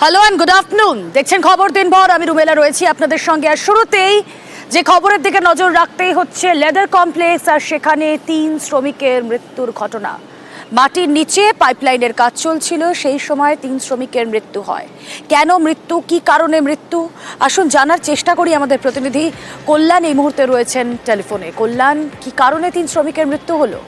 Hello and good afternoon, দেখছেন খবর দিনভর। আমি রুমেলা রয়েছি আপনাদের সঙ্গে। আর শুরুতেই যে খবরের দিকে নজর রাখতেই হচ্ছে লেদার কমপ্লেক্স, আর সেখানে 3 শ্রমিকের মৃত্যুর ঘটনা। মাটির নিচে পাইপলাইনের কাজ চলছিল, সেই সময় 3 শ্রমিকের মৃত্যু হয়। কেন মৃত্যু, কি কারণে মৃত্যু, আসুন জানার চেষ্টা করি। আমাদের প্রতিনিধি কল্যাণ এই মুহূর্তে রয়েছেন টেলিফোনে। কল্যাণ, কি কারণে 3 শ্রমিকের মৃত্যু হলো?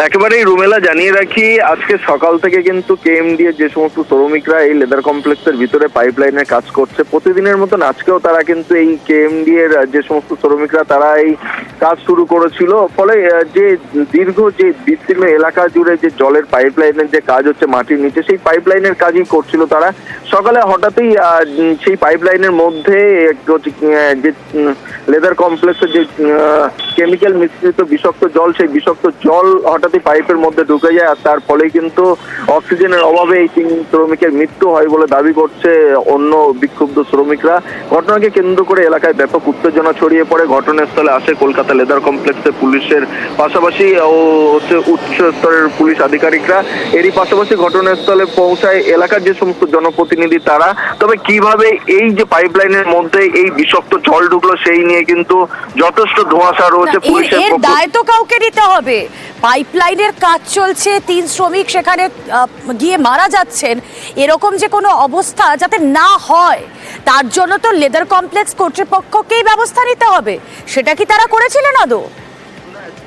একেবারেই রুমেলা, জানিয়ে রাখি আজকে সকাল থেকে কিন্তু কেএমডি এর যে সমস্ত শ্রমিকরা এই লেদার কমপ্লেক্সের ভিতরে পাইপলাইনের কাজ করছে, প্রতিদিনের মতন আজকেও তারা কিন্তু এই কেএমডি এর যে সমস্ত শ্রমিকরা তারা এই কাজ শুরু করেছিল। ফলে যে দীর্ঘ যে বিস্তীর্ণ এলাকা জুড়ে যে জলের পাইপলাইনের যে কাজ হচ্ছে মাটির নিচে, সেই পাইপলাইনের কাজই করছিল তারা। সকালে হঠাৎই সেই পাইপলাইনের মধ্যে যে লেদার কমপ্লেক্সের যে কেমিক্যাল মিশ্রিত বিষাক্ত জল, সেই বিষাক্ত জল হঠাৎই পাইপের মধ্যে ঢুকে যায়, আর তার ফলে কিন্তু অক্সিজেনের অভাবে এই 3 শ্রমিকের মৃত্যু হয় বলে দাবি করছে অন্য বিক্ষুব্ধ শ্রমিকরা। ঘটনাকে কেন্দ্র করে এলাকায় ব্যাপক উত্তেজনা ছড়িয়ে পড়ে। ঘটনাস্থলে আসে কলকাতা লেদার কমপ্লেক্সের পুলিশের পাশাপাশি উচ্চ স্তরের পুলিশ আধিকারিকরা। এরই পাশাপাশি ঘটনাস্থলে পৌঁছায় এলাকার যে সমস্ত জনপ্রতিনিধি তারা। তবে কিভাবে এই যে পাইপলাইনের মধ্যে এই বিষাক্ত জল ঢুকলো সেই নিয়ে কিন্তু যথেষ্ট ধোঁয়াশা রয়েছে পুলিশের পক্ষ। দায় তো কাউকে নিতে হবে। পাইপলাইনের কাজ চলছে, 3 শ্রমিক সেখানে গিয়ে মারা যাচ্ছেন, এরকম যে কোনো অবস্থা যাতে না হয় তার জন্য তো লেদার কমপ্লেক্স কর্তৃপক্ষকেই ব্যবস্থা নিতে হবে। সেটা কি তারা করেছিলেন আদৌ?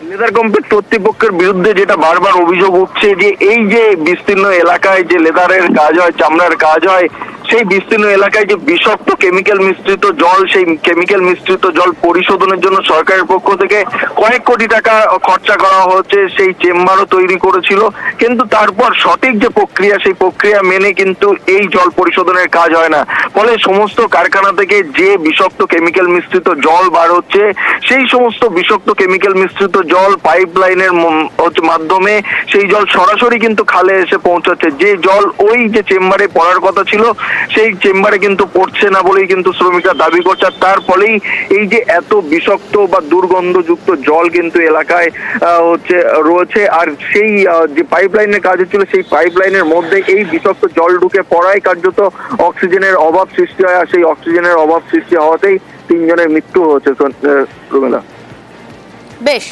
লেদার কমপ্লেক্স কর্তৃপক্ষের বিরুদ্ধে যেটা বারবার অভিযোগ উঠছে যে এই যে বিস্তীর্ণ এলাকায় যে লেদারের কাজ হয়, চামড়ার কাজ হয়, সেই বিস্তীর্ণ এলাকায় যে বিষাক্ত কেমিক্যাল মিশ্রিত জল, সেই কেমিক্যাল মিশ্রিত জল পরিশোধনের জন্য সরকারের পক্ষ থেকে কয়েক কোটি টাকা খরচা করা হচ্ছে। সেই চেম্বারও তৈরি করেছিল, কিন্তু তারপর সঠিক যে প্রক্রিয়া, সেই প্রক্রিয়া মেনে কিন্তু এই জল পরিশোধনের কাজ হয় না। ফলে সমস্ত কারখানা থেকে যে বিষাক্ত কেমিক্যাল মিশ্রিত জল বার হচ্ছে, সেই সমস্ত বিষাক্ত কেমিক্যাল মিশ্রিত জল পাইপ লাইনের মাধ্যমে সেই জল সরাসরি কিন্তু খালে এসে পৌঁছাচ্ছে। যে জল ওই যে চেম্বারে পড়ার কথা ছিল, সেই চেম্বারে কিন্তু পড়ছে না বলেই কিন্তু শ্রমিকরা দাবি করছে। তার ফলেই এই যে এত বিষাক্ত বা দুর্গন্ধযুক্ত জল কিন্তু এলাকায় রয়েছে। আর সেই যে পাইপলাইনের কাজ হচ্ছিল, সেই পাইপলাইনের মধ্যে এই বিষাক্ত জল ঢুকে পড়ায় কার্যত অক্সিজেনের অভাব সৃষ্টি হয়। আর সেই অক্সিজেনের অভাব সৃষ্টি হওয়াতেই 3 জনের মৃত্যু হয়েছে। রুমেলা, বেশ।